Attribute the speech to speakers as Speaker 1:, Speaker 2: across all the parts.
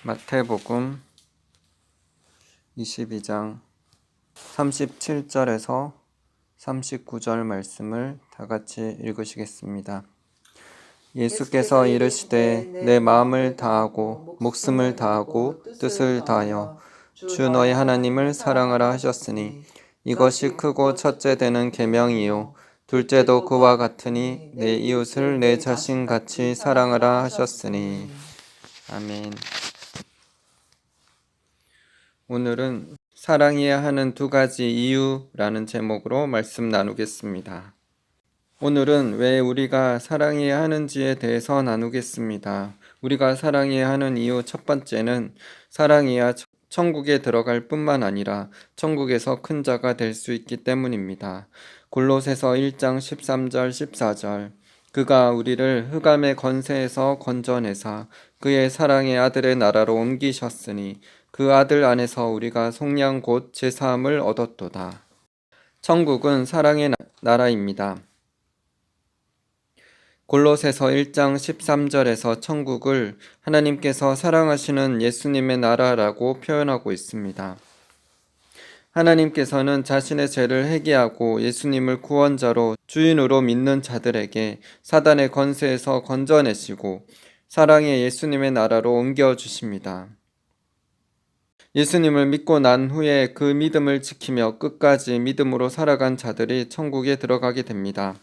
Speaker 1: 마태복음 22장 37절에서 39절 말씀을 다 같이 읽으시겠습니다. 예수께서 이르시되 내 마음을 다하고 목숨을 다하고 뜻을 다하여 주 너희 하나님을 사랑하라 하셨으니 이것이 크고 첫째 되는 계명이요 둘째도 그와 같으니 내 이웃을 내 자신같이 사랑하라 하셨으니. 아멘. 오늘은 사랑해야 하는 두 가지 이유라는 제목으로 말씀 나누겠습니다. 오늘은 왜 우리가 사랑해야 하는지에 대해서 나누겠습니다. 우리가 사랑해야 하는 이유 첫 번째는 사랑해야 천국에 들어갈 뿐만 아니라 천국에서 큰 자가 될 수 있기 때문입니다. 골로새서 1장 13절 14절 그가 우리를 흑암의 권세에서 건져내사 그의 사랑의 아들의 나라로 옮기셨으니 그 아들 안에서 우리가 속량 곧 제사함을 얻었도다. 천국은 사랑의 나라입니다. 골로새서 1장 13절에서 천국을 하나님께서 사랑하시는 예수님의 나라라고 표현하고 있습니다. 하나님께서는 자신의 죄를 회개하고 예수님을 구원자로 주인으로 믿는 자들에게 사단의 권세에서 건져내시고 사랑의 예수님의 나라로 옮겨주십니다. 예수님을 믿고 난 후에 그 믿음을 지키며 끝까지 믿음으로 살아간 자들이 천국에 들어가게 됩니다.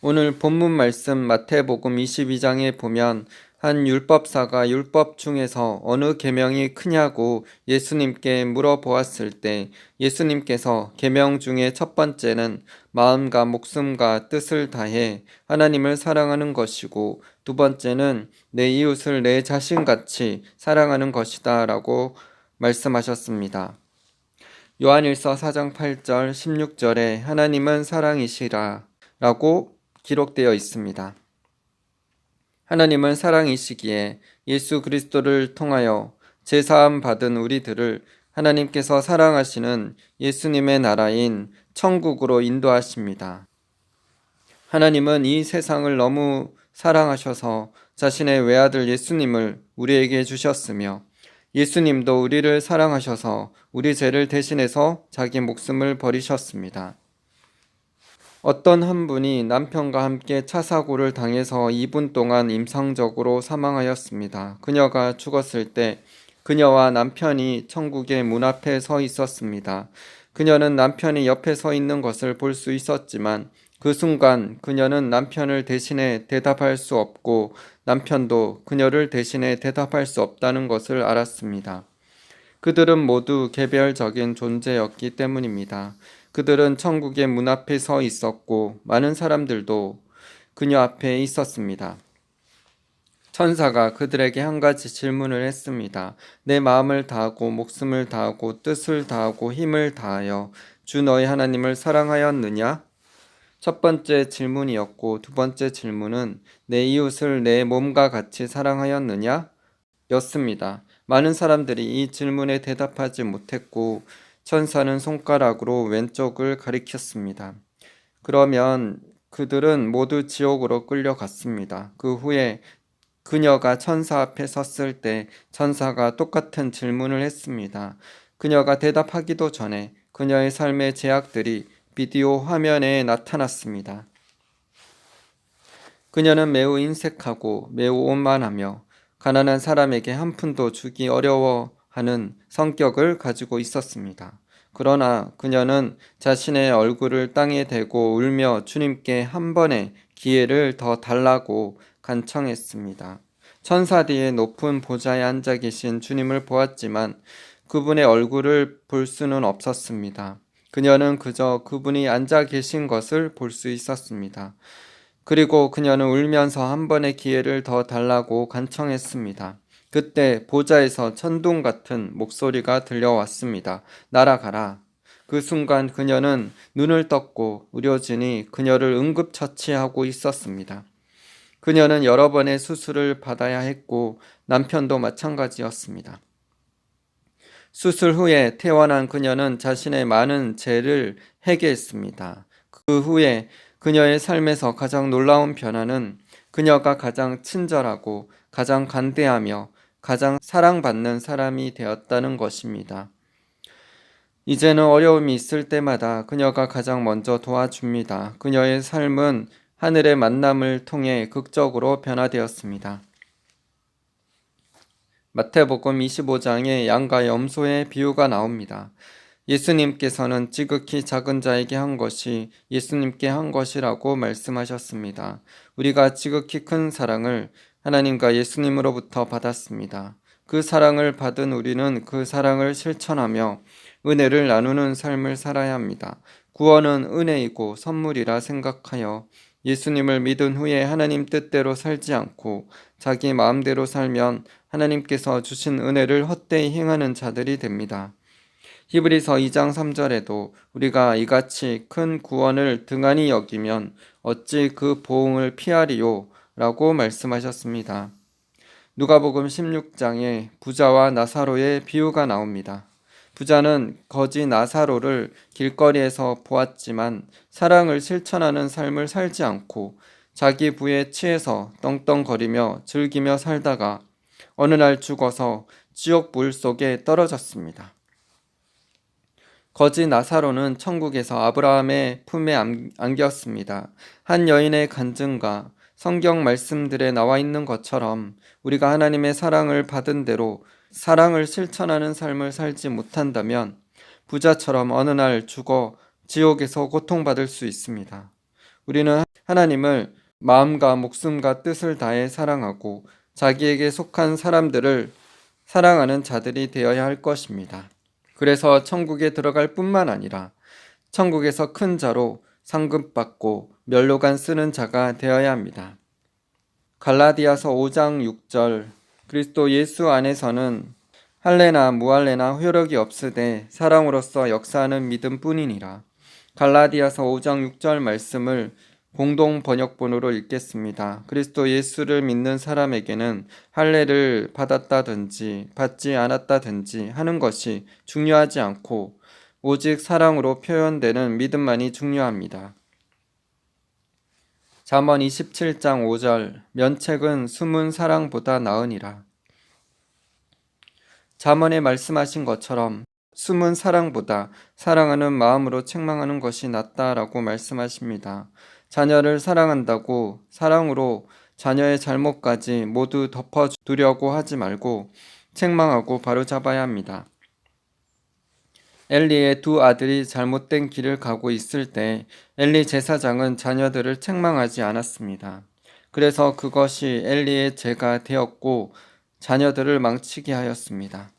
Speaker 1: 오늘 본문 말씀 마태복음 22장에 보면 한 율법사가 율법 중에서 어느 계명이 크냐고 예수님께 물어보았을 때 예수님께서 계명 중에 첫 번째는 마음과 목숨과 뜻을 다해 하나님을 사랑하는 것이고 두 번째는 내 이웃을 내 자신같이 사랑하는 것이다 라고 말씀하셨습니다. 요한일서 4장 8절 16절에 하나님은 사랑이시라 라고 기록되어 있습니다. 하나님은 사랑이시기에 예수 그리스도를 통하여 제사함 받은 우리들을 하나님께서 사랑하시는 예수님의 나라인 천국으로 인도하십니다. 하나님은 이 세상을 너무 사랑하셔서 자신의 외아들 예수님을 우리에게 주셨으며 예수님도 우리를 사랑하셔서 우리 죄를 대신해서 자기 목숨을 버리셨습니다. 어떤 한 분이 남편과 함께 차 사고를 당해서 2분 동안 임상적으로 사망하였습니다. 그녀가 죽었을 때 그녀와 남편이 천국의 문 앞에 서 있었습니다. 그녀는 남편이 옆에 서 있는 것을 볼 수 있었지만 그 순간 그녀는 남편을 대신해 대답할 수 없고 남편도 그녀를 대신해 대답할 수 없다는 것을 알았습니다. 그들은 모두 개별적인 존재였기 때문입니다. 그들은 천국의 문 앞에 서 있었고 많은 사람들도 그녀 앞에 있었습니다. 천사가 그들에게 한 가지 질문을 했습니다. 내 마음을 다하고 목숨을 다하고 뜻을 다하고 힘을 다하여 주 너희 하나님을 사랑하였느냐? 첫 번째 질문이었고 두 번째 질문은 내 이웃을 내 몸과 같이 사랑하였느냐? 였습니다. 많은 사람들이 이 질문에 대답하지 못했고 천사는 손가락으로 왼쪽을 가리켰습니다. 그러면 그들은 모두 지옥으로 끌려갔습니다. 그 후에 그녀가 천사 앞에 섰을 때 천사가 똑같은 질문을 했습니다. 그녀가 대답하기도 전에 그녀의 삶의 제약들이 비디오 화면에 나타났습니다. 그녀는 매우 인색하고 매우 오만하며 가난한 사람에게 한 푼도 주기 어려워하는 성격을 가지고 있었습니다. 그러나 그녀는 자신의 얼굴을 땅에 대고 울며 주님께 한 번의 기회를 더 달라고 간청했습니다. 천사 뒤에 높은 보좌에 앉아 계신 주님을 보았지만 그분의 얼굴을 볼 수는 없었습니다. 그녀는 그저 그분이 앉아 계신 것을 볼 수 있었습니다. 그리고 그녀는 울면서 한 번의 기회를 더 달라고 간청했습니다. 그때 보좌에서 천둥 같은 목소리가 들려왔습니다. 날아가라. 그 순간 그녀는 눈을 떴고 의료진이 그녀를 응급처치하고 있었습니다. 그녀는 여러 번의 수술을 받아야 했고 남편도 마찬가지였습니다. 수술 후에 퇴원한 그녀는 자신의 많은 죄를 회개했습니다. 그 후에 그녀의 삶에서 가장 놀라운 변화는 그녀가 가장 친절하고 가장 간대하며 가장 사랑받는 사람이 되었다는 것입니다. 이제는 어려움이 있을 때마다 그녀가 가장 먼저 도와줍니다. 그녀의 삶은 하늘의 만남을 통해 극적으로 변화되었습니다. 마태복음 25장에 양과 염소의 비유가 나옵니다. 예수님께서는 지극히 작은 자에게 한 것이 예수님께 한 것이라고 말씀하셨습니다. 우리가 지극히 큰 사랑을 하나님과 예수님으로부터 받았습니다. 그 사랑을 받은 우리는 그 사랑을 실천하며 은혜를 나누는 삶을 살아야 합니다. 구원은 은혜이고 선물이라 생각하여 예수님을 믿은 후에 하나님 뜻대로 살지 않고 자기 마음대로 살면 하나님께서 주신 은혜를 헛되이 행하는 자들이 됩니다. 히브리서 2장 3절에도 우리가 이같이 큰 구원을 등한히 여기면 어찌 그 보응을 피하리요? 라고 말씀하셨습니다. 누가복음 16장에 부자와 나사로의 비유가 나옵니다. 부자는 거지 나사로를 길거리에서 보았지만 사랑을 실천하는 삶을 살지 않고 자기 부에 취해서 떵떵거리며 즐기며 살다가 어느 날 죽어서 지옥 불 속에 떨어졌습니다. 거지 나사로는 천국에서 아브라함의 품에 안겼습니다. 한 여인의 간증과 성경 말씀들에 나와 있는 것처럼 우리가 하나님의 사랑을 받은 대로 사랑을 실천하는 삶을 살지 못한다면 부자처럼 어느 날 죽어 지옥에서 고통받을 수 있습니다. 우리는 하나님을 마음과 목숨과 뜻을 다해 사랑하고 자기에게 속한 사람들을 사랑하는 자들이 되어야 할 것입니다. 그래서 천국에 들어갈 뿐만 아니라 천국에서 큰 자로 상급받고 면류관 쓰는 자가 되어야 합니다. 갈라디아서 5장 6절 그리스도 예수 안에서는 할례나 무할례나 효력이 없으되 사랑으로서 역사하는 믿음뿐이니라. 갈라디아서 5장 6절 말씀을 공동 번역본으로 읽겠습니다. 그리스도 예수를 믿는 사람에게는 할례를 받았다든지 받지 않았다든지 하는 것이 중요하지 않고 오직 사랑으로 표현되는 믿음만이 중요합니다. 잠언 27장 5절 면책은 숨은 사랑보다 나으니라. 잠언에 말씀하신 것처럼 숨은 사랑보다 사랑하는 마음으로 책망하는 것이 낫다라고 말씀하십니다. 자녀를 사랑한다고 사랑으로 자녀의 잘못까지 모두 덮어두려고 하지 말고 책망하고 바로잡아야 합니다. 엘리의 두 아들이 잘못된 길을 가고 있을 때 엘리 제사장은 자녀들을 책망하지 않았습니다. 그래서 그것이 엘리의 죄가 되었고 자녀들을 망치게 하였습니다.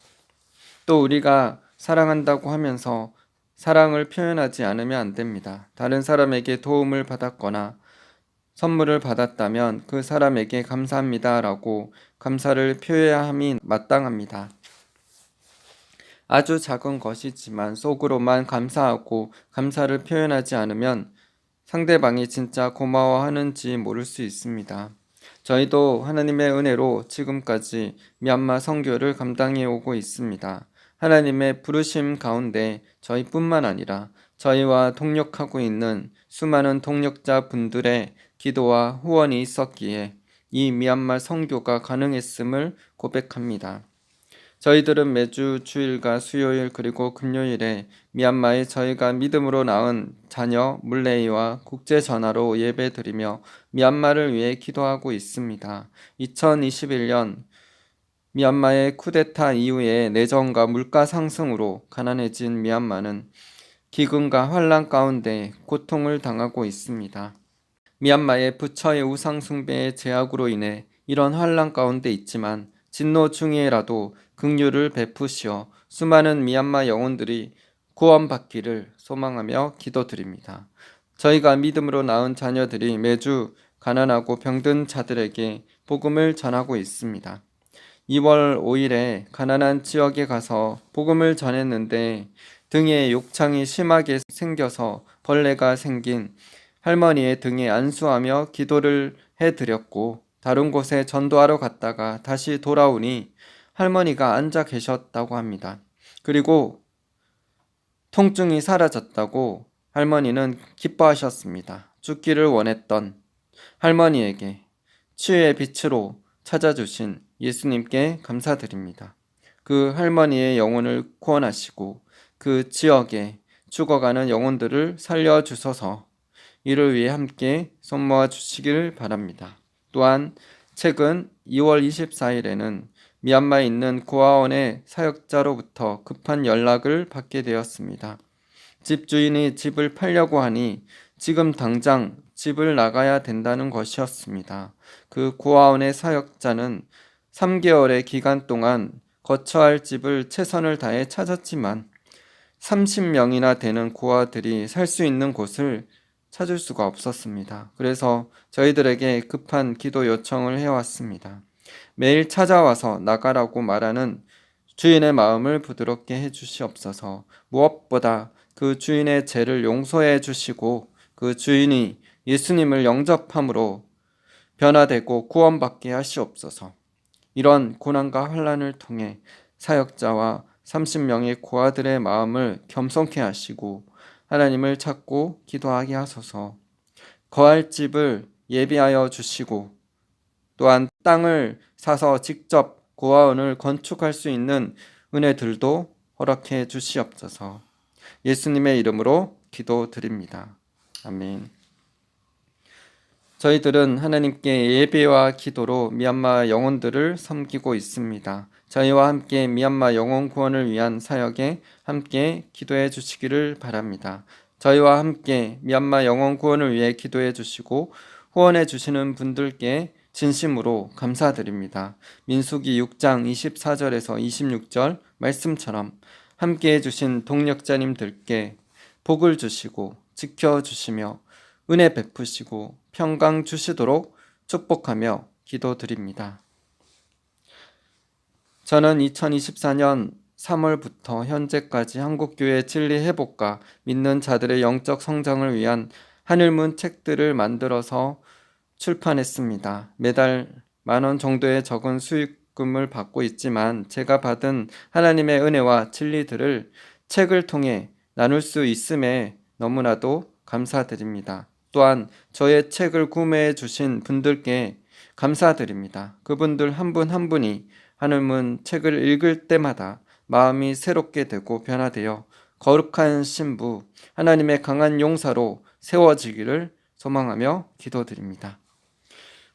Speaker 1: 또 우리가 사랑한다고 하면서 사랑을 표현하지 않으면 안 됩니다. 다른 사람에게 도움을 받았거나 선물을 받았다면 그 사람에게 감사합니다라고 감사를 표해야 함이 마땅합니다. 아주 작은 것이지만 속으로만 감사하고 감사를 표현하지 않으면 상대방이 진짜 고마워하는지 모를 수 있습니다. 저희도 하나님의 은혜로 지금까지 미얀마 선교를 감당해 오고 있습니다. 하나님의 부르심 가운데 저희뿐만 아니라 저희와 동력하고 있는 수많은 동력자 분들의 기도와 후원이 있었기에 이 미얀마 선교가 가능했음을 고백합니다. 저희들은 매주 주일과 수요일 그리고 금요일에 미얀마에 저희가 믿음으로 낳은 자녀 물레이와 국제 전화로 예배드리며 미얀마를 위해 기도하고 있습니다. 2021년 미얀마의 쿠데타 이후에 내전과 물가 상승으로 가난해진 미얀마는 기근과 환란 가운데 고통을 당하고 있습니다. 미얀마의 부처의 우상 숭배의 제약으로 인해 이런 환란 가운데 있지만 진노 중에라도 긍휼을 베푸시어 수많은 미얀마 영혼들이 구원받기를 소망하며 기도드립니다. 저희가 믿음으로 낳은 자녀들이 매주 가난하고 병든 자들에게 복음을 전하고 있습니다. 2월 5일에 가난한 지역에 가서 복음을 전했는데 등에 욕창이 심하게 생겨서 벌레가 생긴 할머니의 등에 안수하며 기도를 해드렸고 다른 곳에 전도하러 갔다가 다시 돌아오니 할머니가 앉아 계셨다고 합니다. 그리고 통증이 사라졌다고 할머니는 기뻐하셨습니다. 죽기를 원했던 할머니에게 치유의 빛으로 찾아주신 예수님께 감사드립니다. 그 할머니의 영혼을 구원하시고 그 지역에 죽어가는 영혼들을 살려주셔서 이를 위해 함께 손모아 주시길 바랍니다. 또한 최근 2월 24일에는 미얀마에 있는 고아원의 사역자로부터 급한 연락을 받게 되었습니다. 집주인이 집을 팔려고 하니 지금 당장 집을 나가야 된다는 것이었습니다. 그 고아원의 사역자는 3개월의 기간 동안 거처할 집을 최선을 다해 찾았지만 30명이나 되는 고아들이 살 수 있는 곳을 찾을 수가 없었습니다. 그래서 저희들에게 급한 기도 요청을 해왔습니다. 매일 찾아와서 나가라고 말하는 주인의 마음을 부드럽게 해주시옵소서. 무엇보다 그 주인의 죄를 용서해 주시고 그 주인이 예수님을 영접함으로 변화되고 구원받게 하시옵소서. 이런 고난과 환난을 통해 사역자와 30명의 고아들의 마음을 겸손케 하시고 하나님을 찾고 기도하게 하소서. 거할 집을 예비하여 주시고 또한 땅을 사서 직접 고아원을 건축할 수 있는 은혜들도 허락해 주시옵소서. 예수님의 이름으로 기도드립니다. 아멘. 저희들은 하나님께 예배와 기도로 미얀마 영혼들을 섬기고 있습니다. 저희와 함께 미얀마 영혼 구원을 위한 사역에 함께 기도해 주시기를 바랍니다. 저희와 함께 미얀마 영혼 구원을 위해 기도해 주시고 후원해 주시는 분들께 진심으로 감사드립니다. 민수기 6장 24절에서 26절 말씀처럼 함께 해주신 동력자님들께 복을 주시고 지켜주시며 은혜 베푸시고 평강 주시도록 축복하며 기도드립니다. 저는 2024년 3월부터 현재까지 한국교회 진리 회복과 믿는 자들의 영적 성장을 위한 하늘문 책들을 만들어서 출판했습니다. 매달 10,000원 정도의 적은 수익금을 받고 있지만 제가 받은 하나님의 은혜와 진리들을 책을 통해 나눌 수 있음에 너무나도 감사드립니다. 또한 저의 책을 구매해 주신 분들께 감사드립니다. 그분들 한 분 한 분이 하늘문 책을 읽을 때마다 마음이 새롭게 되고 변화되어 거룩한 신부, 하나님의 강한 용사로 세워지기를 소망하며 기도드립니다.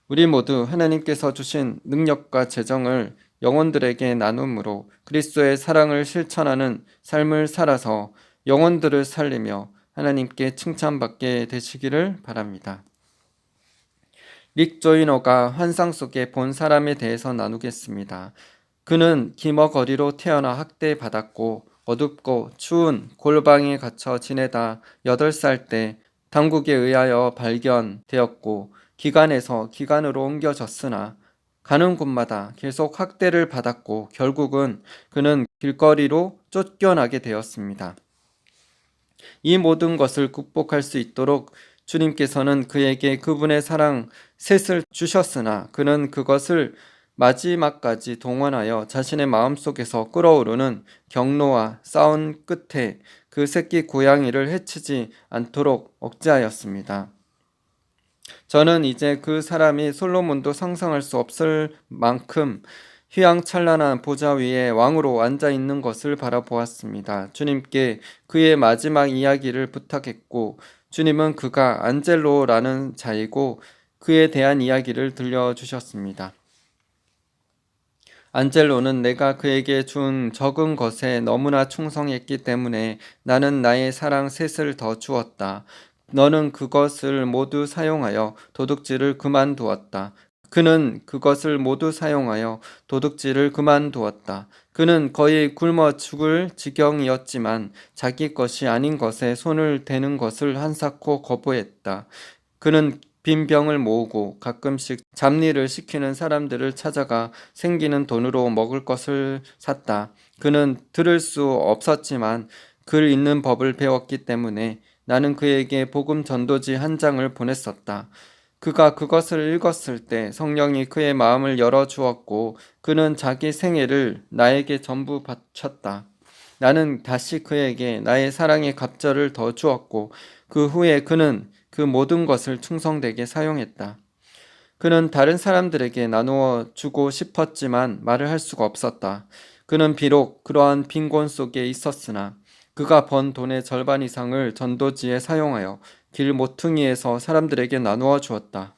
Speaker 1: 우리 모두 하나님께서 주신 능력과 재정을 영혼들에게 나눔으로 그리스도의 사랑을 실천하는 삶을 살아서 영혼들을 살리며 하나님께 칭찬받게 되시기를 바랍니다. 릭 조이너가 환상 속에 본 사람에 대해서 나누겠습니다. 그는 기머거리로 태어나 학대받았고 어둡고 추운 골방에 갇혀 지내다 8살 때 당국에 의하여 발견되었고 기관에서 기관으로 옮겨졌으나 가는 곳마다 계속 학대를 받았고 결국은 그는 길거리로 쫓겨나게 되었습니다. 이 모든 것을 극복할 수 있도록 주님께서는 그에게 그분의 사랑 셋을 주셨으나 그는 그것을 마지막까지 동원하여 자신의 마음속에서 끓어오르는 경로와 싸운 끝에 그 새끼 고양이를 해치지 않도록 억제하였습니다. 저는 이제 그 사람이 솔로몬도 상상할 수 없을 만큼 휘황찬란한 보좌 위에 왕으로 앉아 있는 것을 바라보았습니다. 주님께 그의 마지막 이야기를 부탁했고 주님은 그가 안젤로라는 자이고 그에 대한 이야기를 들려주셨습니다. 안젤로는 내가 그에게 준 적은 것에 너무나 충성했기 때문에 나는 나의 사랑 셋을 더 주었다. 너는 그것을 모두 사용하여 도둑질을 그만두었다. 그는 그것을 모두 사용하여 도둑질을 그만두었다. 그는 거의 굶어 죽을 지경이었지만 자기 것이 아닌 것에 손을 대는 것을 한사코 거부했다. 그는 빈 병을 모으고 가끔씩 잡일을 시키는 사람들을 찾아가 생기는 돈으로 먹을 것을 샀다. 그는 들을 수 없었지만 글 읽는 법을 배웠기 때문에 나는 그에게 복음 전도지 한 장을 보냈었다. 그가 그것을 읽었을 때 성령이 그의 마음을 열어주었고 그는 자기 생애를 나에게 전부 바쳤다. 나는 다시 그에게 나의 사랑의 갑절을 더 주었고 그 후에 그는 그 모든 것을 충성되게 사용했다. 그는 다른 사람들에게 나누어 주고 싶었지만 말을 할 수가 없었다. 그는 비록 그러한 빈곤 속에 있었으나 그가 번 돈의 절반 이상을 전도지에 사용하여 길 모퉁이에서 사람들에게 나누어 주었다.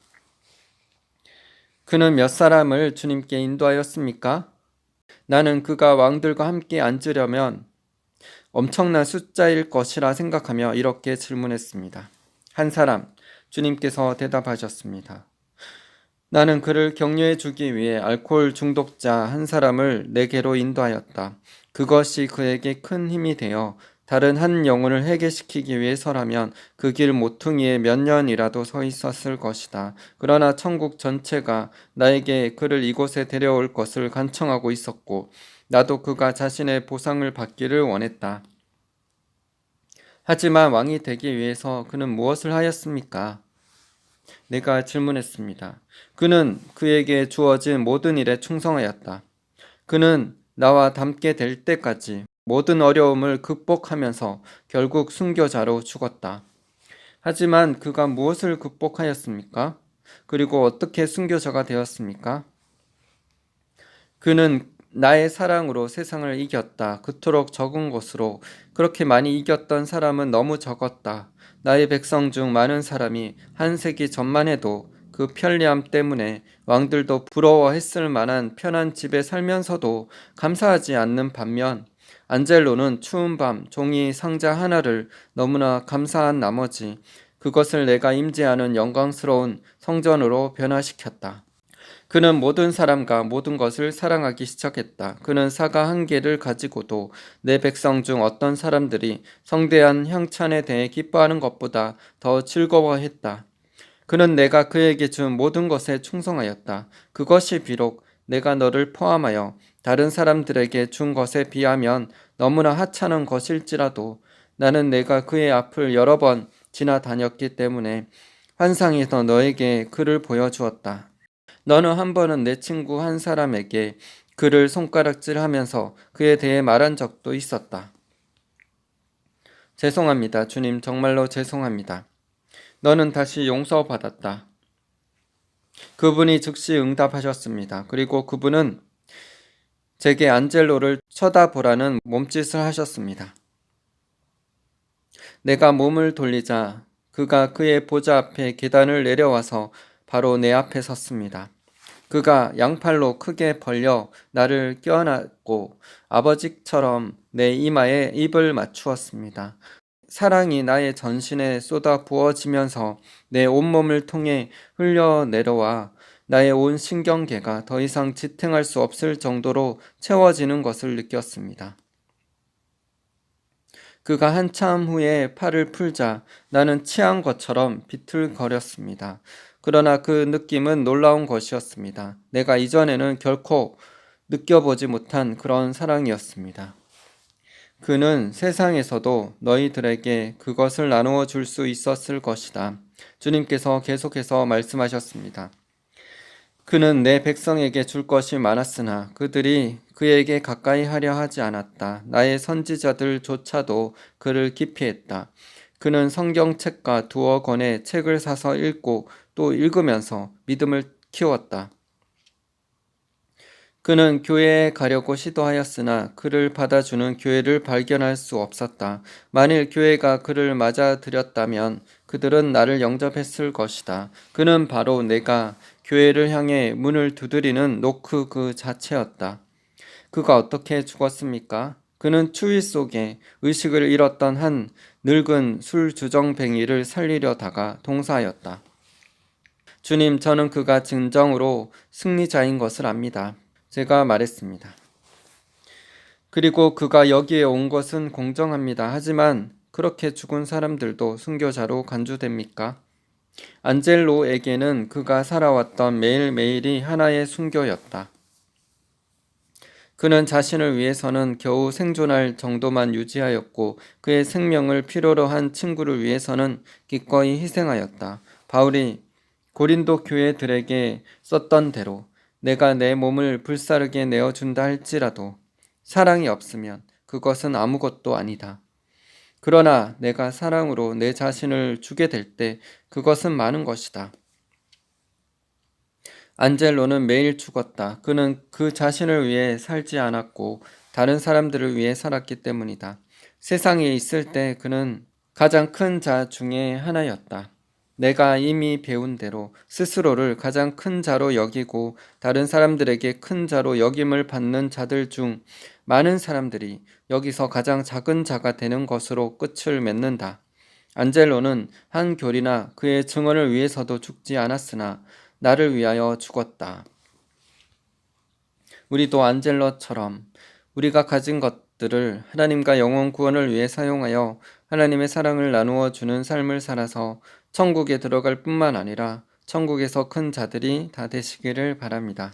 Speaker 1: 그는 몇 사람을 주님께 인도하였습니까? 나는 그가 왕들과 함께 앉으려면 엄청난 숫자일 것이라 생각하며 이렇게 질문했습니다. 한 사람, 주님께서 대답하셨습니다. 나는 그를 격려해 주기 위해 알코올 중독자 한 사람을 내게로 인도하였다. 그것이 그에게 큰 힘이 되어 다른 한 영혼을 해결시키기 위해서라면 그 길 모퉁이에 몇 년이라도 서 있었을 것이다. 그러나 천국 전체가 나에게 그를 이곳에 데려올 것을 간청하고 있었고, 나도 그가 자신의 보상을 받기를 원했다. 하지만 왕이 되기 위해서 그는 무엇을 하였습니까? 내가 질문했습니다. 그는 그에게 주어진 모든 일에 충성하였다. 그는 나와 닮게 될 때까지 모든 어려움을 극복하면서 결국 순교자로 죽었다. 하지만 그가 무엇을 극복하였습니까? 그리고 어떻게 순교자가 되었습니까? 그는 나의 사랑으로 세상을 이겼다. 그토록 적은 것으로 그렇게 많이 이겼던 사람은 너무 적었다. 나의 백성 중 많은 사람이 한 세기 전만 해도 그 편리함 때문에 왕들도 부러워했을 만한 편한 집에 살면서도 감사하지 않는 반면, 안젤로는 추운 밤 종이 상자 하나를 너무나 감사한 나머지 그것을 내가 임재하는 영광스러운 성전으로 변화시켰다. 그는 모든 사람과 모든 것을 사랑하기 시작했다. 그는 사과 한 개를 가지고도 내 백성 중 어떤 사람들이 성대한 향찬에 대해 기뻐하는 것보다 더 즐거워했다. 그는 내가 그에게 준 모든 것에 충성하였다. 그것이 비록 내가 너를 포함하여 다른 사람들에게 준 것에 비하면 너무나 하찮은 것일지라도 나는 내가 그의 앞을 여러 번 지나다녔기 때문에 환상에서 너에게 그를 보여주었다. 너는 한 번은 내 친구 한 사람에게 그를 손가락질하면서 그에 대해 말한 적도 있었다. 죄송합니다. 주님, 정말로 죄송합니다. 너는 다시 용서받았다. 그분이 즉시 응답하셨습니다. 그리고 그분은 제게 안젤로를 쳐다보라는 몸짓을 하셨습니다. 내가 몸을 돌리자 그가 그의 보좌 앞에 계단을 내려와서 바로 내 앞에 섰습니다. 그가 양팔로 크게 벌려 나를 껴안았고 아버지처럼 내 이마에 입을 맞추었습니다. 사랑이 나의 전신에 쏟아 부어지면서 내 온몸을 통해 흘려내려와 나의 온 신경계가 더 이상 지탱할 수 없을 정도로 채워지는 것을 느꼈습니다. 그가 한참 후에 팔을 풀자 나는 취한 것처럼 비틀거렸습니다. 그러나 그 느낌은 놀라운 것이었습니다. 내가 이전에는 결코 느껴보지 못한 그런 사랑이었습니다. 그는 세상에서도 너희들에게 그것을 나누어 줄 수 있었을 것이다. 주님께서 계속해서 말씀하셨습니다. 그는 내 백성에게 줄 것이 많았으나 그들이 그에게 가까이 하려 하지 않았다. 나의 선지자들조차도 그를 기피했다. 그는 성경책과 두어 권의 책을 사서 읽고 또 읽으면서 믿음을 키웠다. 그는 교회에 가려고 시도하였으나 그를 받아주는 교회를 발견할 수 없었다. 만일 교회가 그를 맞아들였다면 그들은 나를 영접했을 것이다. 그는 바로 내가 교회를 향해 문을 두드리는 노크 그 자체였다. 그가 어떻게 죽었습니까? 그는 추위 속에 의식을 잃었던 한 늙은 술주정뱅이를 살리려다가 동사하였다. 주님, 저는 그가 진정으로 승리자인 것을 압니다. 제가 말했습니다. 그리고 그가 여기에 온 것은 공정합니다. 하지만 그렇게 죽은 사람들도 순교자로 간주됩니까? 안젤로에게는 그가 살아왔던 매일매일이 하나의 순교였다. 그는 자신을 위해서는 겨우 생존할 정도만 유지하였고 그의 생명을 필요로 한 친구를 위해서는 기꺼이 희생하였다. 바울이 고린도 교회들에게 썼던 대로 내가 내 몸을 불사르게 내어준다 할지라도 사랑이 없으면 그것은 아무것도 아니다. 그러나 내가 사랑으로 내 자신을 주게 될 때 그것은 많은 것이다. 안젤로는 매일 죽었다. 그는 그 자신을 위해 살지 않았고 다른 사람들을 위해 살았기 때문이다. 세상에 있을 때 그는 가장 큰 자 중에 하나였다. 내가 이미 배운 대로 스스로를 가장 큰 자로 여기고 다른 사람들에게 큰 자로 여김을 받는 자들 중 많은 사람들이 여기서 가장 작은 자가 되는 것으로 끝을 맺는다. 안젤로는 한 교리나 그의 증언을 위해서도 죽지 않았으나 나를 위하여 죽었다. 우리도 안젤로처럼 우리가 가진 것들을 하나님과 영혼 구원을 위해 사용하여 하나님의 사랑을 나누어 주는 삶을 살아서 천국에 들어갈 뿐만 아니라 천국에서 큰 자들이 다 되시기를 바랍니다.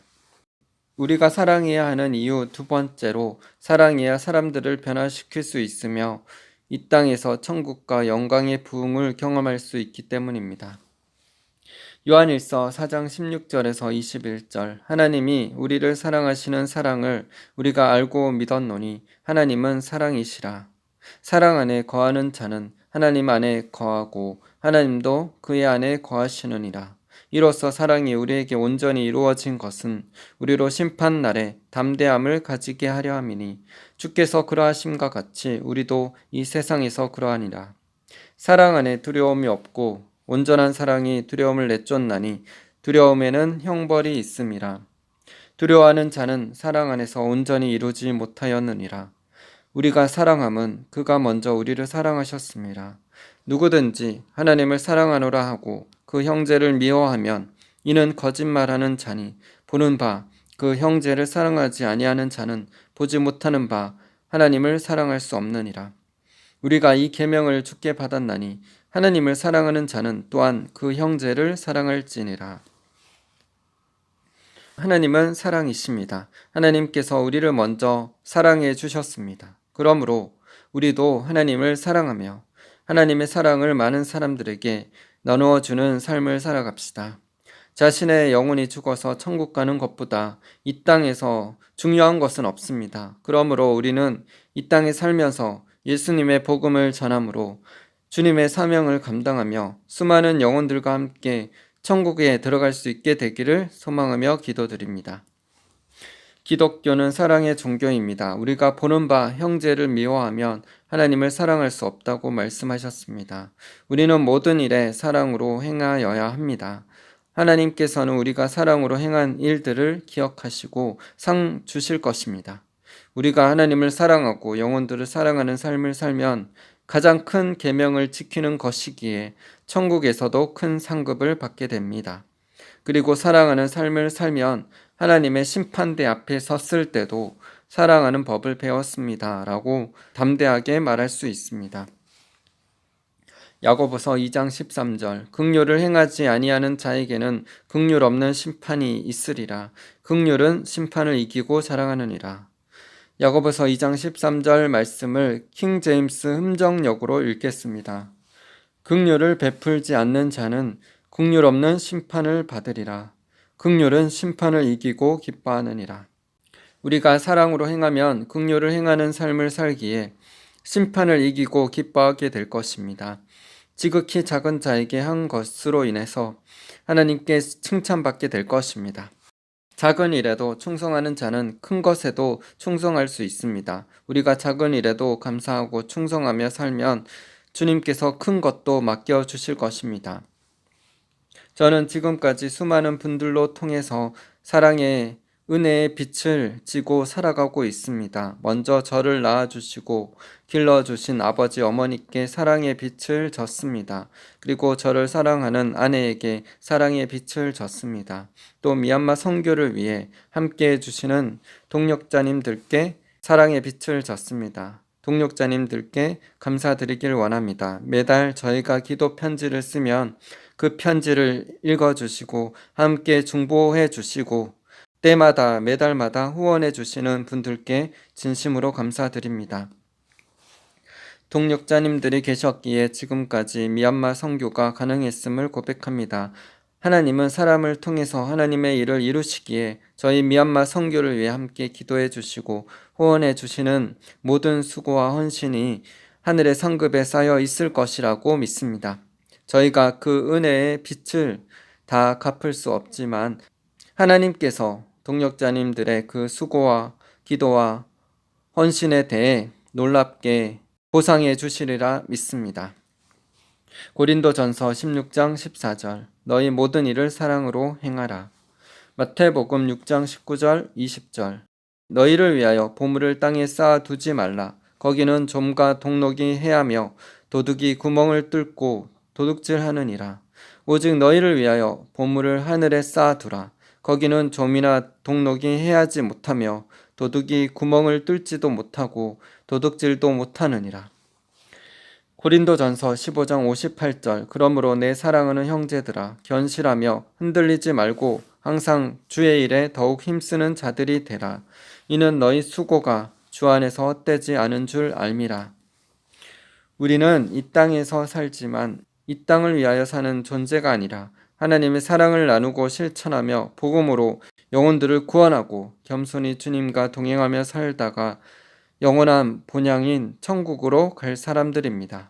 Speaker 1: 우리가 사랑해야 하는 이유 두 번째로 사랑해야 사람들을 변화시킬 수 있으며 이 땅에서 천국과 영광의 부흥을 경험할 수 있기 때문입니다. 요한일서 4장 16절에서 21절 하나님이 우리를 사랑하시는 사랑을 우리가 알고 믿었노니 하나님은 사랑이시라. 사랑 안에 거하는 자는 하나님 안에 거하고 하나님도 그의 안에 거하시느니라. 이로써 사랑이 우리에게 온전히 이루어진 것은 우리로 심판날에 담대함을 가지게 하려 함이니 주께서 그러하심과 같이 우리도 이 세상에서 그러하니라. 사랑 안에 두려움이 없고 온전한 사랑이 두려움을 내쫓나니 두려움에는 형벌이 있음이라. 두려워하는 자는 사랑 안에서 온전히 이루지 못하였느니라. 우리가 사랑함은 그가 먼저 우리를 사랑하셨습니다. 누구든지 하나님을 사랑하노라 하고 그 형제를 미워하면 이는 거짓말하는 자니 보는 바 그 형제를 사랑하지 아니하는 자는 보지 못하는 바 하나님을 사랑할 수 없느니라. 우리가 이 계명을 주께 받았나니 하나님을 사랑하는 자는 또한 그 형제를 사랑할지니라. 하나님은 사랑이십니다. 하나님께서 우리를 먼저 사랑해 주셨습니다. 그러므로 우리도 하나님을 사랑하며 하나님의 사랑을 많은 사람들에게 나누어 주는 삶을 살아갑시다. 자신의 영혼이 죽어서 천국 가는 것보다 이 땅에서 중요한 것은 없습니다. 그러므로 우리는 이 땅에 살면서 예수님의 복음을 전함으로 주님의 사명을 감당하며 수많은 영혼들과 함께 천국에 들어갈 수 있게 되기를 소망하며 기도드립니다. 기독교는 사랑의 종교입니다. 우리가 보는 바 형제를 미워하면 하나님을 사랑할 수 없다고 말씀하셨습니다. 우리는 모든 일에 사랑으로 행하여야 합니다. 하나님께서는 우리가 사랑으로 행한 일들을 기억하시고 상 주실 것입니다. 우리가 하나님을 사랑하고 영혼들을 사랑하는 삶을 살면 가장 큰 계명을 지키는 것이기에 천국에서도 큰 상급을 받게 됩니다. 그리고 사랑하는 삶을 살면 하나님의 심판대 앞에 섰을 때도 사랑하는 법을 배웠습니다. 라고 담대하게 말할 수 있습니다. 야고보서 2장 13절 긍휼을 행하지 아니하는 자에게는 긍휼 없는 심판이 있으리라. 긍휼은 심판을 이기고 자랑하느니라. 야고보서 2장 13절 말씀을 킹 제임스 흠정역으로 읽겠습니다. 긍휼을 베풀지 않는 자는 긍휼 없는 심판을 받으리라. 긍휼은 심판을 이기고 기뻐하느니라. 우리가 사랑으로 행하면 긍휼을 행하는 삶을 살기에 심판을 이기고 기뻐하게 될 것입니다. 지극히 작은 자에게 한 것으로 인해서 하나님께 칭찬받게 될 것입니다. 작은 일에도 충성하는 자는 큰 것에도 충성할 수 있습니다. 우리가 작은 일에도 감사하고 충성하며 살면 주님께서 큰 것도 맡겨주실 것입니다. 저는 지금까지 수많은 분들로 통해서 사랑의 은혜의 빛을 지고 살아가고 있습니다. 먼저 저를 낳아주시고 길러주신 아버지 어머니께 사랑의 빛을 졌습니다. 그리고 저를 사랑하는 아내에게 사랑의 빛을 졌습니다. 또 미얀마 선교를 위해 함께 해주시는 동력자님들께 사랑의 빛을 졌습니다. 동력자님들께 감사드리길 원합니다. 매달 저희가 기도 편지를 쓰면 그 편지를 읽어주시고 함께 중보해 주시고 때마다 매달마다 후원해 주시는 분들께 진심으로 감사드립니다. 동력자님들이 계셨기에 지금까지 미얀마 선교가 가능했음을 고백합니다. 하나님은 사람을 통해서 하나님의 일을 이루시기에 저희 미얀마 선교를 위해 함께 기도해 주시고 후원해 주시는 모든 수고와 헌신이 하늘의 성급에 쌓여 있을 것이라고 믿습니다. 저희가 그 은혜의 빛을 다 갚을 수 없지만 하나님께서 동역자님들의 그 수고와 기도와 헌신에 대해 놀랍게 보상해 주시리라 믿습니다. 고린도전서 16장 14절 너희 모든 일을 사랑으로 행하라. 마태복음 6장 19절 20절 너희를 위하여 보물을 땅에 쌓아 두지 말라. 거기는 좀과 동록이 해하며 도둑이 구멍을 뚫고 도둑질하느니라. 오직 너희를 위하여 보물을 하늘에 쌓아 두라. 거기는 좀이나 동록이 해하지 못하며 도둑이 구멍을 뚫지도 못하고 도둑질도 못하느니라. 고린도전서 15장 58절 그러므로 내 사랑하는 형제들아 견실하며 흔들리지 말고 항상 주의 일에 더욱 힘쓰는 자들이 되라. 이는 너희 수고가 주 안에서 헛되지 않은 줄 알미라. 우리는 이 땅에서 살지만 이 땅을 위하여 사는 존재가 아니라 하나님의 사랑을 나누고 실천하며 복음으로 영혼들을 구원하고 겸손히 주님과 동행하며 살다가 영원한 본향인 천국으로 갈 사람들입니다.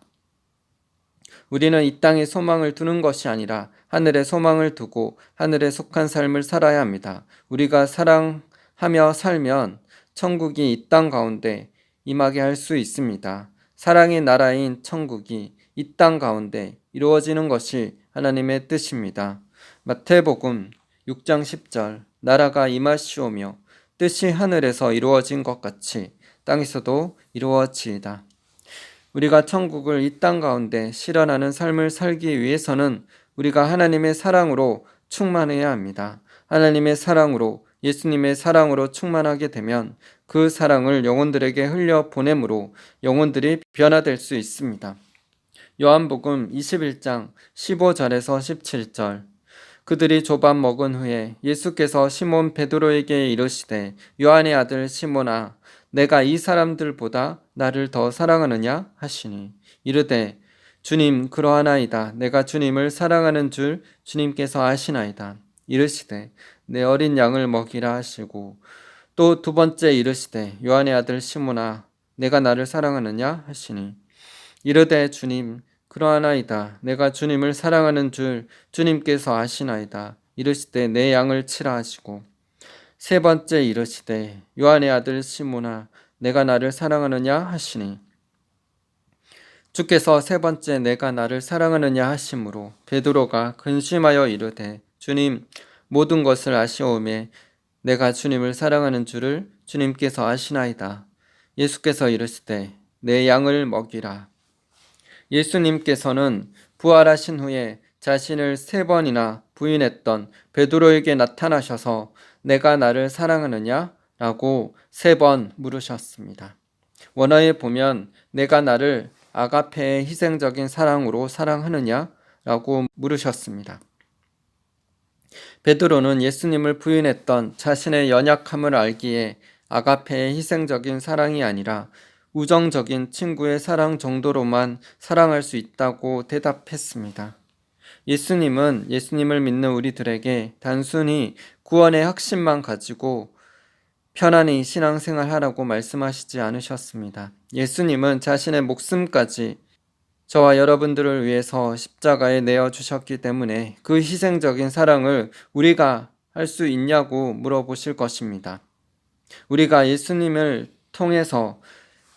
Speaker 1: 우리는 이 땅에 소망을 두는 것이 아니라 하늘에 소망을 두고 하늘에 속한 삶을 살아야 합니다. 우리가 사랑하며 살면 천국이 이 땅 가운데 임하게 할 수 있습니다. 사랑의 나라인 천국이 이 땅 가운데 이루어지는 것이 하나님의 뜻입니다. 마태복음 6장 10절 나라가 임하시오며 뜻이 하늘에서 이루어진 것 같이 땅에서도 이루어지이다. 우리가 천국을 이 땅 가운데 실현하는 삶을 살기 위해서는 우리가 하나님의 사랑으로 충만해야 합니다. 하나님의 사랑으로 예수님의 사랑으로 충만하게 되면 그 사랑을 영혼들에게 흘려 보내므로 영혼들이 변화될 수 있습니다. 요한복음 21장 15절에서 17절 그들이 조밥 먹은 후에 예수께서 시몬 베드로에게 이르시되 요한의 아들 시몬아 내가 이 사람들보다 나를 더 사랑하느냐 하시니 이르되 주님 그러하나이다. 내가 주님을 사랑하는 줄 주님께서 아시나이다. 이르시되 내 어린 양을 먹이라 하시고 또 두 번째 이르시되 요한의 아들 시몬아 내가 나를 사랑하느냐 하시니 이르되 주님 그러하나이다. 내가 주님을 사랑하는 줄 주님께서 아시나이다. 이르시되 내 양을 치라 하시고 세 번째 이르시되 요한의 아들 시몬아 내가 나를 사랑하느냐 하시니 주께서 세 번째 내가 나를 사랑하느냐 하심으로 베드로가 근심하여 이르되 주님 모든 것을 아시오매 내가 주님을 사랑하는 줄을 주님께서 아시나이다. 예수께서 이르시되 내 양을 먹이라. 예수님께서는 부활하신 후에 자신을 3번이나 부인했던 베드로에게 나타나셔서 내가 나를 사랑하느냐? 라고 3번 물으셨습니다. 원어에 보면 내가 나를 아가페의 희생적인 사랑으로 사랑하느냐? 라고 물으셨습니다. 베드로는 예수님을 부인했던 자신의 연약함을 알기에 아가페의 희생적인 사랑이 아니라 우정적인 친구의 사랑 정도로만 사랑할 수 있다고 대답했습니다. 예수님은 예수님을 믿는 우리들에게 단순히 구원의 확신만 가지고 편안히 신앙생활 하라고 말씀하시지 않으셨습니다. 예수님은 자신의 목숨까지 저와 여러분들을 위해서 십자가에 내어주셨기 때문에 그 희생적인 사랑을 우리가 할 수 있냐고 물어보실 것입니다. 우리가 예수님을 통해서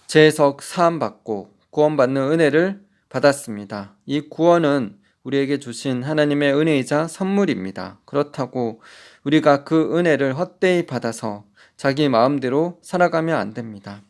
Speaker 1: 죄에서 사함받고 구원받는 은혜를 받았습니다. 이 구원은 우리에게 주신 하나님의 은혜이자 선물입니다. 그렇다고 우리가 그 은혜를 헛되이 받아서 자기 마음대로 살아가면 안 됩니다.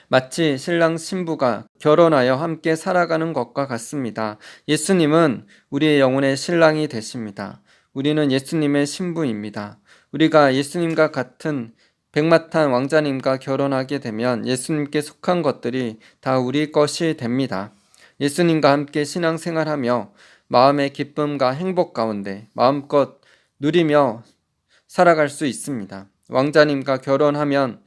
Speaker 1: 마치 신랑 신부가 결혼하여 함께 살아가는 것과 같습니다. 예수님은 우리의 영혼의 신랑이 되십니다. 우리는 예수님의 신부입니다. 우리가 예수님과 같은 백마탄 왕자님과 결혼하게 되면 예수님께 속한 것들이 다 우리 것이 됩니다. 예수님과 함께 신앙생활하며 마음의 기쁨과 행복 가운데 마음껏 누리며 살아갈 수 있습니다. 왕자님과 결혼하면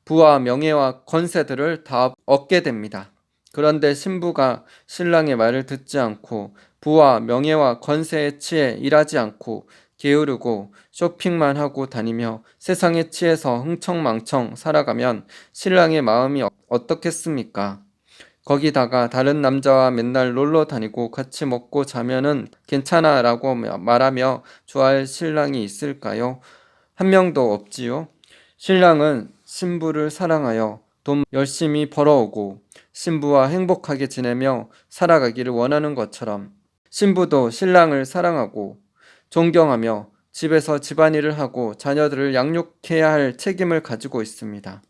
Speaker 1: 부와 명예와 권세들을 다 얻게 됩니다. 그런데 신부가 신랑의 말을 듣지 않고 부와 명예와 권세에 취해 일하지 않고 게으르고 쇼핑만 하고 다니며 세상에 취해서 흥청망청 살아가면 신랑의 마음이 어떻겠습니까? 거기다가 다른 남자와 맨날 놀러 다니고 같이 먹고 자면은 괜찮아 라고 말하며 좋아할 신랑이 있을까요? 한 명도 없지요. 신랑은 신부를 사랑하여 돈 열심히 벌어오고 신부와 행복하게 지내며 살아가기를 원하는 것처럼 신부도 신랑을 사랑하고 존경하며 집에서 집안일을 하고 자녀들을 양육해야 할 책임을 가지고 있습니다.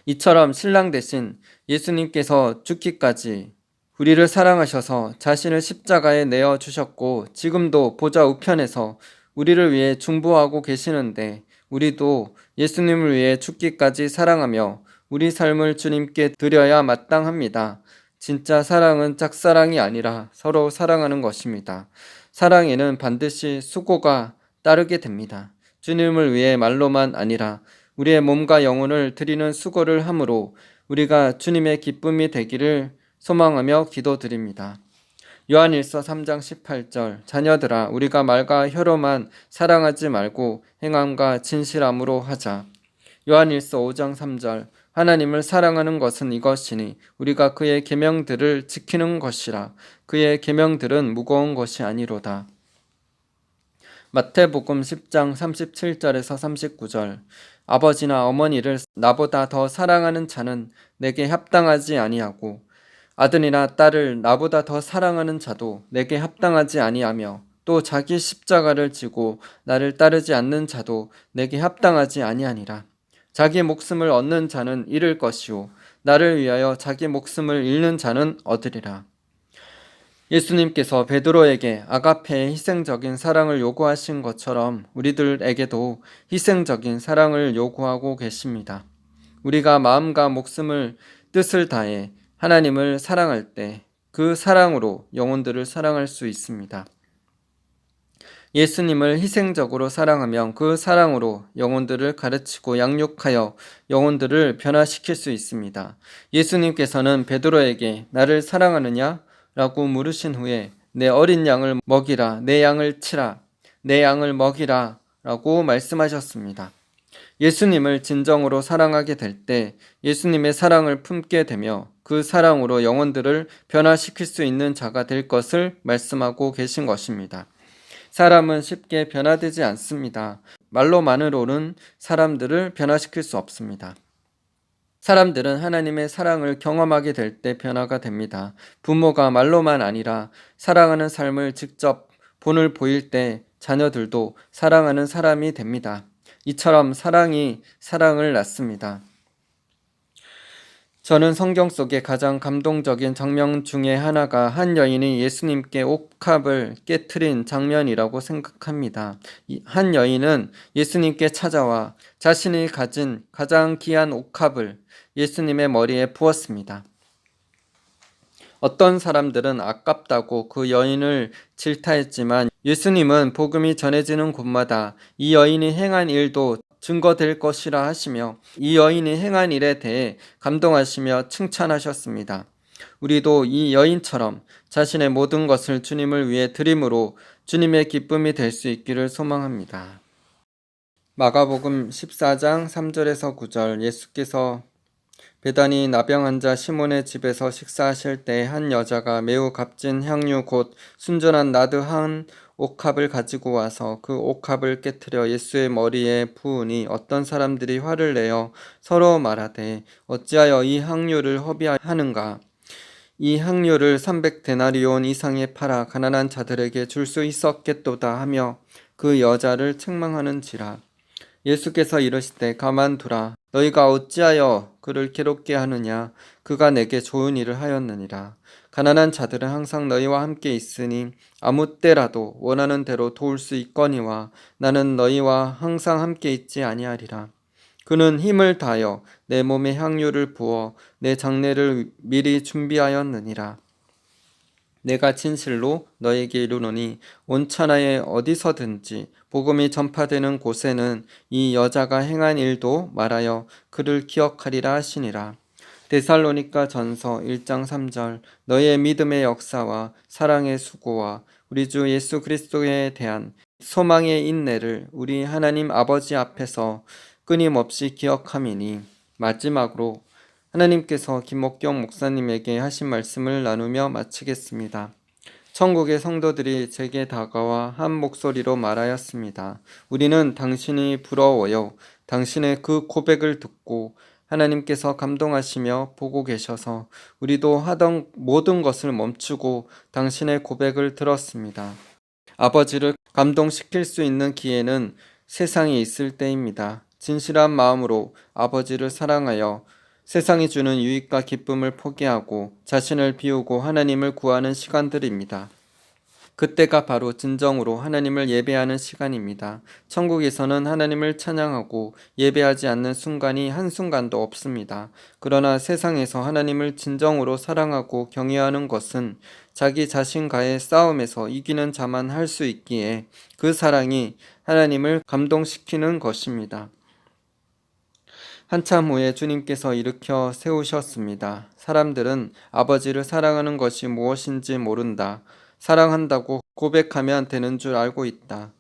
Speaker 1: 이처럼 신랑 대신 예수님께서 죽기까지 우리를 사랑하셔서 자신을 십자가에 내어 주셨고 지금도 보좌 우편에서 우리를 위해 중보하고 계시는데 우리도 예수님을 위해 죽기까지 사랑하며 우리 삶을 주님께 드려야 마땅합니다. 진짜 사랑은 짝사랑이 아니라 서로 사랑하는 것입니다. 사랑에는 반드시 수고가 따르게 됩니다. 주님을 위해 말로만 아니라 우리의 몸과 영혼을 드리는 수고를 함으로 우리가 주님의 기쁨이 되기를 소망하며 기도드립니다. 요한일서 3장 18절 자녀들아 우리가 말과 혀로만 사랑하지 말고 행함과 진실함으로 하자. 요한일서 5장 3절 하나님을 사랑하는 것은 이것이니 우리가 그의 계명들을 지키는 것이라. 그의 계명들은 무거운 것이 아니로다. 마태복음 10장 37절에서 39절 아버지나 어머니를 나보다 더 사랑하는 자는 내게 합당하지 아니하고 아들이나 딸을 나보다 더 사랑하는 자도 내게 합당하지 아니하며 또 자기 십자가를 지고 나를 따르지 않는 자도 내게 합당하지 아니하니라. 자기 목숨을 얻는 자는 잃을 것이요 나를 위하여 자기 목숨을 잃는 자는 얻으리라. 예수님께서 베드로에게 아가페의 희생적인 사랑을 요구하신 것처럼 우리들에게도 희생적인 사랑을 요구하고 계십니다. 우리가 마음과 목숨을 뜻을 다해 하나님을 사랑할 때 그 사랑으로 영혼들을 사랑할 수 있습니다. 예수님을 희생적으로 사랑하면 그 사랑으로 영혼들을 가르치고 양육하여 영혼들을 변화시킬 수 있습니다. 예수님께서는 베드로에게 나를 사랑하느냐? 라고 물으신 후에 내 어린 양을 먹이라, 내 양을 치라, 내 양을 먹이라 라고 말씀하셨습니다. 예수님을 진정으로 사랑하게 될 때 예수님의 사랑을 품게 되며 그 사랑으로 영혼들을 변화시킬 수 있는 자가 될 것을 말씀하고 계신 것입니다. 사람은 쉽게 변화되지 않습니다. 말로만으로는 사람들을 변화시킬 수 없습니다. 사람들은 하나님의 사랑을 경험하게 될 때 변화가 됩니다. 부모가 말로만 아니라 사랑하는 삶을 직접 본을 보일 때 자녀들도 사랑하는 사람이 됩니다. 이처럼 사랑이 사랑을 낳습니다. 저는 성경 속의 가장 감동적인 장면 중에 하나가 한 여인이 예수님께 옥합을 깨트린 장면이라고 생각합니다. 한 여인은 예수님께 찾아와 자신이 가진 가장 귀한 옥합을 예수님의 머리에 부었습니다. 어떤 사람들은 아깝다고 그 여인을 질타했지만 예수님은 복음이 전해지는 곳마다 이 여인이 행한 일도 증거될 것이라 하시며 이 여인이 행한 일에 대해 감동하시며 칭찬하셨습니다. 우리도 이 여인처럼 자신의 모든 것을 주님을 위해 드림으로 주님의 기쁨이 될 수 있기를 소망합니다. 마가복음 14장 3절에서 9절 예수께서 베다니 나병 환자 시몬의 집에서 식사하실 때 한 여자가 매우 값진 향유 곧 순전한 나드 한 옥합을 가지고 와서 그 옥합을 깨트려 예수의 머리에 부으니 어떤 사람들이 화를 내어 서로 말하되 어찌하여 이 향유를 허비하는가 이 향유를 300데나리온 이상에 팔아 가난한 자들에게 줄 수 있었겠도다 하며 그 여자를 책망하는지라. 예수께서 이르시되 가만두라 너희가 어찌하여 그를 괴롭게 하느냐 그가 내게 좋은 일을 하였느니라. 가난한 자들은 항상 너희와 함께 있으니 아무 때라도 원하는 대로 도울 수 있거니와 나는 너희와 항상 함께 있지 아니하리라. 그는 힘을 다하여 내 몸에 향유를 부어 내 장례를 미리 준비하였느니라. 내가 진실로 너에게 이르노니 온 천하에 어디서든지 복음이 전파되는 곳에는 이 여자가 행한 일도 말하여 그를 기억하리라 하시니라. 데살로니가 전서 1장 3절 너의 믿음의 역사와 사랑의 수고와 우리 주 예수 그리스도에 대한 소망의 인내를 우리 하나님 아버지 앞에서 끊임없이 기억함이니. 마지막으로 하나님께서 김옥경 목사님에게 하신 말씀을 나누며 마치겠습니다. 천국의 성도들이 제게 다가와 한 목소리로 말하였습니다. 우리는 당신이 부러워요. 당신의 그 고백을 듣고 하나님께서 감동하시며 보고 계셔서 우리도 하던 모든 것을 멈추고 당신의 고백을 들었습니다. 아버지를 감동시킬 수 있는 기회는 세상에 있을 때입니다. 진실한 마음으로 아버지를 사랑하여 세상이 주는 유익과 기쁨을 포기하고 자신을 비우고 하나님을 구하는 시간들입니다. 그때가 바로 진정으로 하나님을 예배하는 시간입니다. 천국에서는 하나님을 찬양하고 예배하지 않는 순간이 한순간도 없습니다. 그러나 세상에서 하나님을 진정으로 사랑하고 경외하는 것은 자기 자신과의 싸움에서 이기는 자만 할 수 있기에 그 사랑이 하나님을 감동시키는 것입니다. 한참 후에 주님께서 일으켜 세우셨습니다. 사람들은 아버지를 사랑하는 것이 무엇인지 모른다. 사랑한다고 고백하면 되는 줄 알고 있다.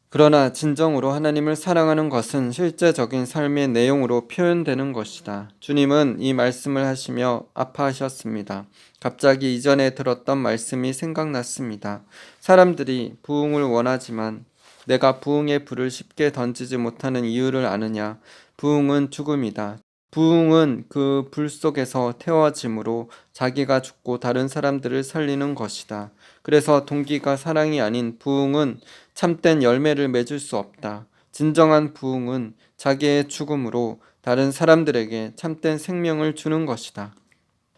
Speaker 1: 그러나 진정으로 하나님을 사랑하는 것은 실제적인 삶의 내용으로 표현되는 것이다. 주님은 이 말씀을 하시며 아파하셨습니다. 갑자기 이전에 들었던 말씀이 생각났습니다. 사람들이 부흥을 원하지만 내가 부흥의 불을 쉽게 던지지 못하는 이유를 아느냐? 부흥은 죽음이다. 부흥은 그 불 속에서 태워짐으로 자기가 죽고 다른 사람들을 살리는 것이다. 그래서 동기가 사랑이 아닌 부흥은 참된 열매를 맺을 수 없다. 진정한 부흥은 자기의 죽음으로 다른 사람들에게 참된 생명을 주는 것이다.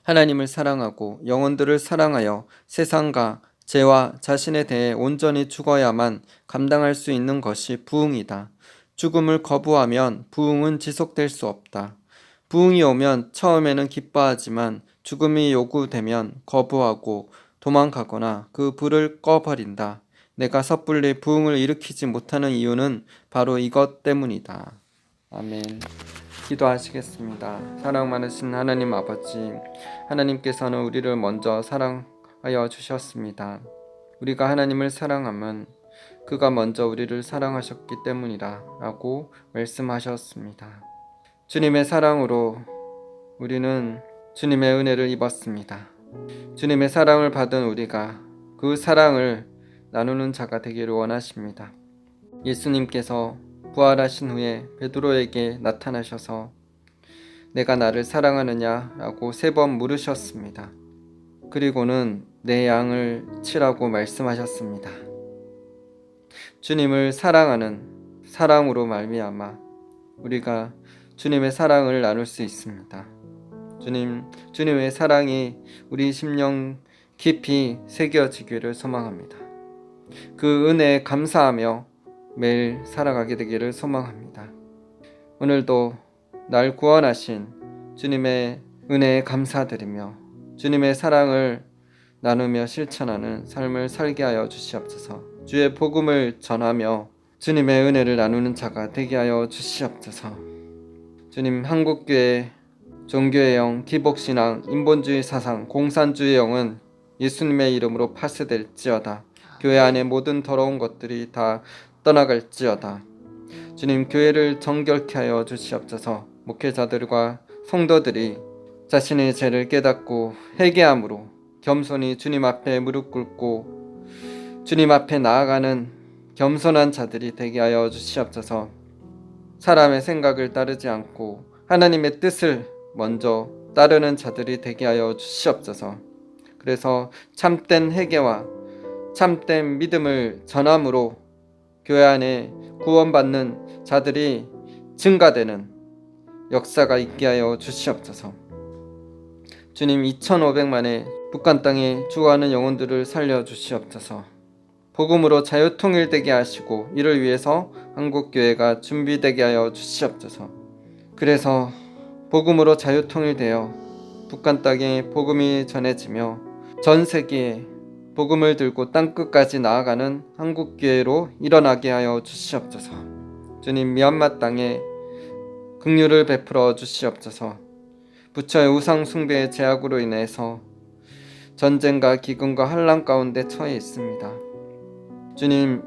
Speaker 1: 하나님을 사랑하고 영혼들을 사랑하여 세상과 죄와 자신에 대해 온전히 죽어야만 감당할 수 있는 것이 부흥이다. 죽음을 거부하면 부흥은 지속될 수 없다. 부흥이 오면 처음에는 기뻐하지만 죽음이 요구되면 거부하고 도망가거나 그 불을 꺼버린다. 내가 섣불리 부흥을 일으키지 못하는 이유는 바로 이것 때문이다. 아멘. 기도하시겠습니다. 사랑 많으신 하나님 아버지, 하나님께서는 우리를 먼저 사랑하여 주셨습니다. 우리가 하나님을 사랑하면 그가 먼저 우리를 사랑하셨기 때문이라 라고 말씀하셨습니다. 주님의 사랑으로 우리는 주님의 은혜를 입었습니다. 주님의 사랑을 받은 우리가 그 사랑을 나누는 자가 되기를 원하십니다. 예수님께서 부활하신 후에 베드로에게 나타나셔서 내가 나를 사랑하느냐 라고 3번 물으셨습니다. 그리고는 내 양을 치라고 말씀하셨습니다. 주님을 사랑하는 사랑으로 말미암아 우리가 주님의 사랑을 나눌 수 있습니다. 주님의 사랑이 우리 심령 깊이 새겨지기를 소망합니다. 그 은혜에 감사하며 매일 살아가게 되기를 소망합니다. 오늘도 날 구원하신 주님의 은혜에 감사드리며 주님의 사랑을 나누며 실천하는 삶을 살게 하여 주시옵소서. 주의 복음을 전하며 주님의 은혜를 나누는 자가 되게 하여 주시옵소서. 주님, 한국교회 종교의 영, 기복신앙, 인본주의 사상, 공산주의 영은 예수님의 이름으로 파쇄될지어다. 교회 안의 모든 더러운 것들이 다 떠나갈지어다. 주님, 교회를 정결케 하여 주시옵소서. 목회자들과 성도들이 자신의 죄를 깨닫고 회개함으로 겸손히 주님 앞에 무릎 꿇고 주님 앞에 나아가는 겸손한 자들이 되게 하여 주시옵소서. 사람의 생각을 따르지 않고 하나님의 뜻을 먼저 따르는 자들이 되게 하여 주시옵소서. 그래서 참된 회개와 참된 믿음을 전함으로 교회 안에 구원받는 자들이 증가되는 역사가 있게 하여 주시옵소서. 주님, 2,500만의 북한 땅에 죽어가는 영혼들을 살려 주시옵소서. 복음으로 자유통일되게 하시고 이를 위해서 한국교회가 준비되게 하여 주시옵소서. 그래서 복음으로 자유통일되어 북한 땅에 복음이 전해지며 전 세계에 복음을 들고 땅끝까지 나아가는 한국교회로 일어나게 하여 주시옵소서. 주님, 미얀마 땅에 긍휼을 베풀어 주시옵소서. 부처의 우상 숭배의 제약으로 인해서 전쟁과 기근과 환난 가운데 처해 있습니다. 주님,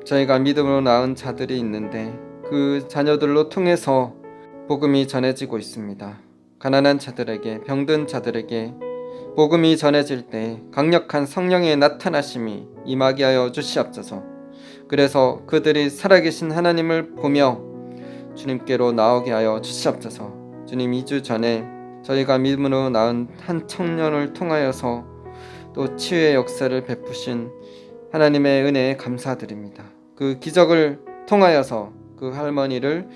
Speaker 1: 저희가 믿음으로 낳은 자들이 있는데 그 자녀들로 통해서 복음이 전해지고 있습니다. 가난한 자들에게, 병든 자들에게 복음이 전해질 때 강력한 성령의 나타나심이 임하게 하여 주시옵소서. 그래서 그들이 살아계신 하나님을 보며 주님께로 나오게 하여 주시옵소서. 주님, 2주 전에 저희가 믿음으로 낳은 한 청년을 통하여서 또 치유의 역사를 베푸신 하나님의 은혜에 감사드립니다. 그 기적을 통하여서 그 할머니를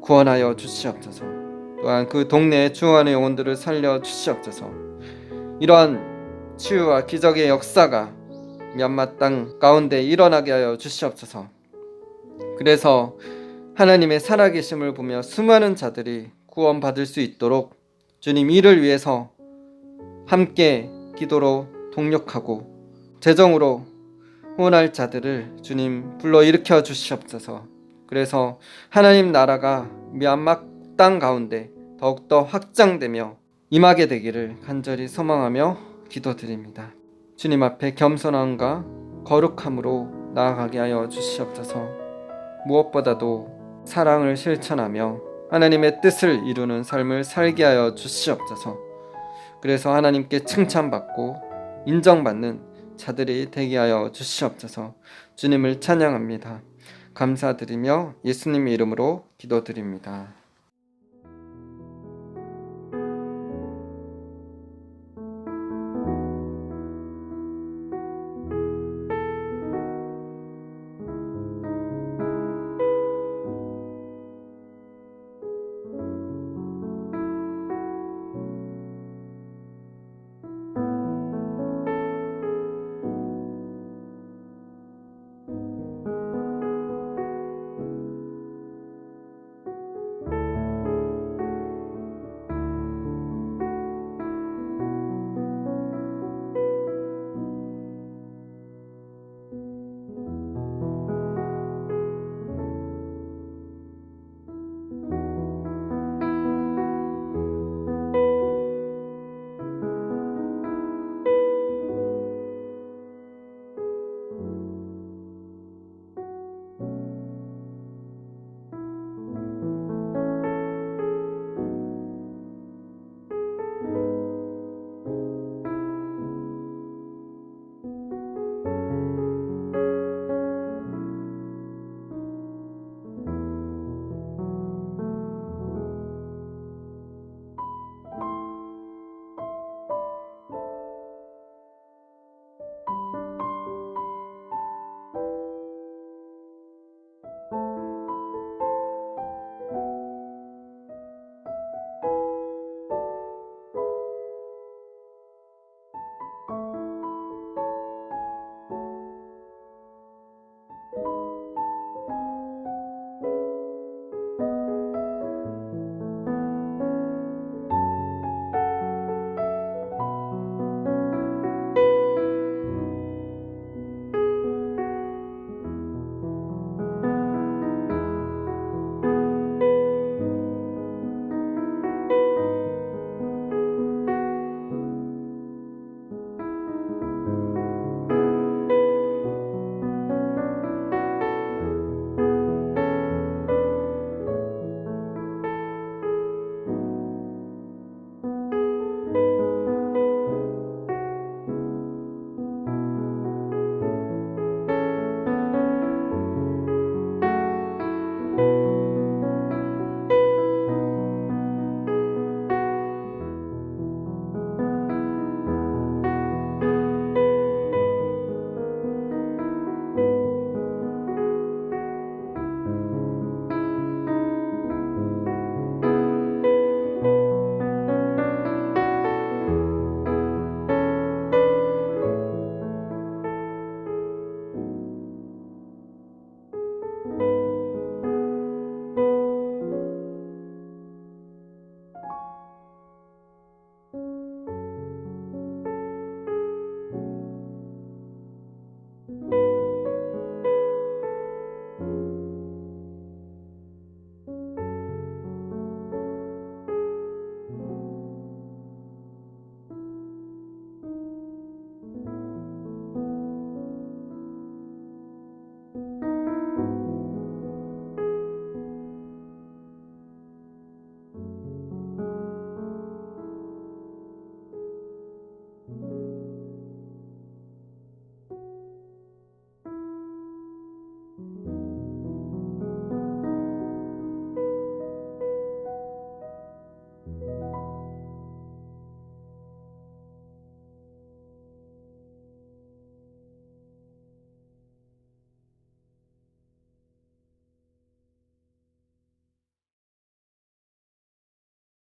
Speaker 1: 구원하여 주시옵소서. 또한 그 동네의 주어하는 영혼들을 살려 주시옵소서. 이러한 치유와 기적의 역사가 미얀마 땅 가운데 일어나게 하여 주시옵소서. 그래서 하나님의 살아계심을 보며 수많은 자들이 구원받을 수 있도록 주님, 이를 위해서 함께 기도로 동력하고 재정으로 후원할 자들을 주님 불러일으켜 주시옵소서. 그래서 하나님 나라가 미얀마 땅 가운데 더욱더 확장되며 임하게 되기를 간절히 소망하며 기도드립니다. 주님 앞에 겸손함과 거룩함으로 나아가게 하여 주시옵소서. 무엇보다도 사랑을 실천하며 하나님의 뜻을 이루는 삶을 살게 하여 주시옵소서. 그래서 하나님께 칭찬받고 인정받는 자들이 되게 하여 주시옵소서. 주님을 찬양합니다. 감사드리며 예수님의 이름으로 기도드립니다.